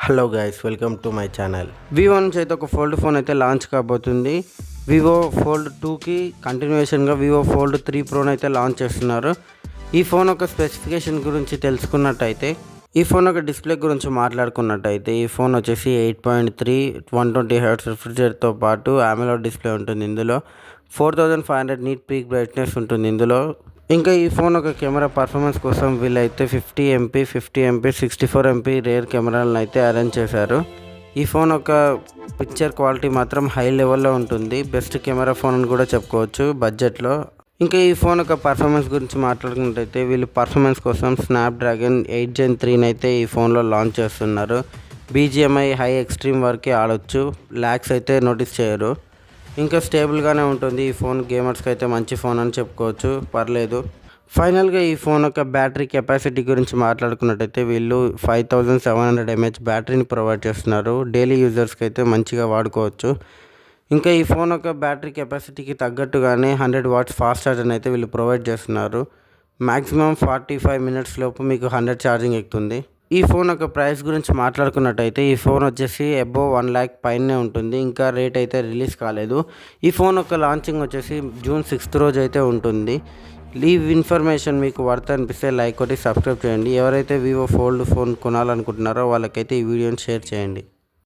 Hello guys, welcome to my channel. Vivo నుంచి అయితే ఒక ఫోల్డ్ ఫోన్ అయితే లాంచ్ కాబోతుంది. వివో ఫోల్డ్ 2కి కంటిన్యూషన్గా వివో ఫోల్డ్ 3 ప్రోని అయితే లాంచ్ చేస్తున్నారు. ఈ ఫోన్ యొక్క స్పెసిఫికేషన్ గురించి తెలుసుకున్నట్టయితే, ఈ ఫోన్ యొక్క డిస్ప్లే గురించి మాట్లాడుకున్నట్టయితే, ఈ ఫోన్ వచ్చేసి 8.3 120Hz రిఫ్రిజిరేటర్తో పాటు AMOLED డిస్ప్లే ఉంటుంది. ఇందులో 4500 నీట్ పీక్ బ్రైట్నెస్ ఉంటుంది ఇందులో. ఇంకా ఈ ఫోన్ ఒక కెమెరా పర్ఫార్మెన్స్ కోసం వీళ్ళైతే 50MP 50MP 64MP రేర్ కెమెరాలను అయితే అరేంజ్ చేశారు. ఈ ఫోన్ ఒక పిక్చర్ క్వాలిటీ మాత్రం హై లెవెల్లో ఉంటుంది. బెస్ట్ కెమెరా ఫోన్ అని కూడా చెప్పుకోవచ్చు బడ్జెట్లో. ఇంకా ఈ ఫోన్ ఒక పర్ఫార్మెన్స్ గురించి మాట్లాడుకున్నట్టయితే, వీళ్ళు పర్ఫార్మెన్స్ కోసం స్నాప్డ్రాగన్ 8 Gen 3 అయితే ఈ ఫోన్లో లాంచ్ చేస్తున్నారు. BGMI హై ఎక్స్ట్రీమ్ వరకే ఆడొచ్చు, ల్యాగ్స్ అయితే నోటీస్ చేయరు. ఇంకా స్టేబుల్గానే ఉంటుంది ఈ ఫోన్. గేమర్స్కి అయితే మంచి ఫోన్ అని చెప్పుకోవచ్చు, పర్లేదు. ఫైనల్గా ఈ ఫోన్ యొక్క బ్యాటరీ కెపాసిటీ గురించి మాట్లాడుకున్నట్టయితే, వీళ్ళు 5700 mAh బ్యాటరీని ప్రొవైడ్ చేస్తున్నారు. డైలీ యూజర్స్కి అయితే మంచిగా వాడుకోవచ్చు. ఇంకా ఈ ఫోన్ యొక్క బ్యాటరీ కెపాసిటీకి తగ్గట్టుగానే 100 watts ఫాస్ట్ ఛార్జర్ని అయితే వీళ్ళు ప్రొవైడ్ చేస్తున్నారు. మ్యాక్సిమం 45 minutes లోపు మీకు 100 ఛార్జింగ్ ఎక్కుతుంది. ఈ ఫోన్ యొక్క ప్రైస్ గురించి మాట్లాడుకున్నట్టయితే, ఈ ఫోన్ వచ్చేసి అబోవ్ 1 lakh పైనే ఉంటుంది. ఇంకా రేట్ అయితే రిలీజ్ కాలేదు. ఈ ఫోన్ యొక్క లాంచింగ్ వచ్చేసి June 6th రోజు అయితే ఉంటుంది. ఈ ఇన్ఫర్మేషన్ మీకు వర్త్ అనిపిస్తే లైక్ కొట్టి సబ్స్క్రైబ్ చేయండి. ఎవరైతే వివో ఫోల్డ్ ఫోన్ కొనాలనుకుంటున్నారో వాళ్ళకైతే ఈ వీడియోని షేర్ చేయండి.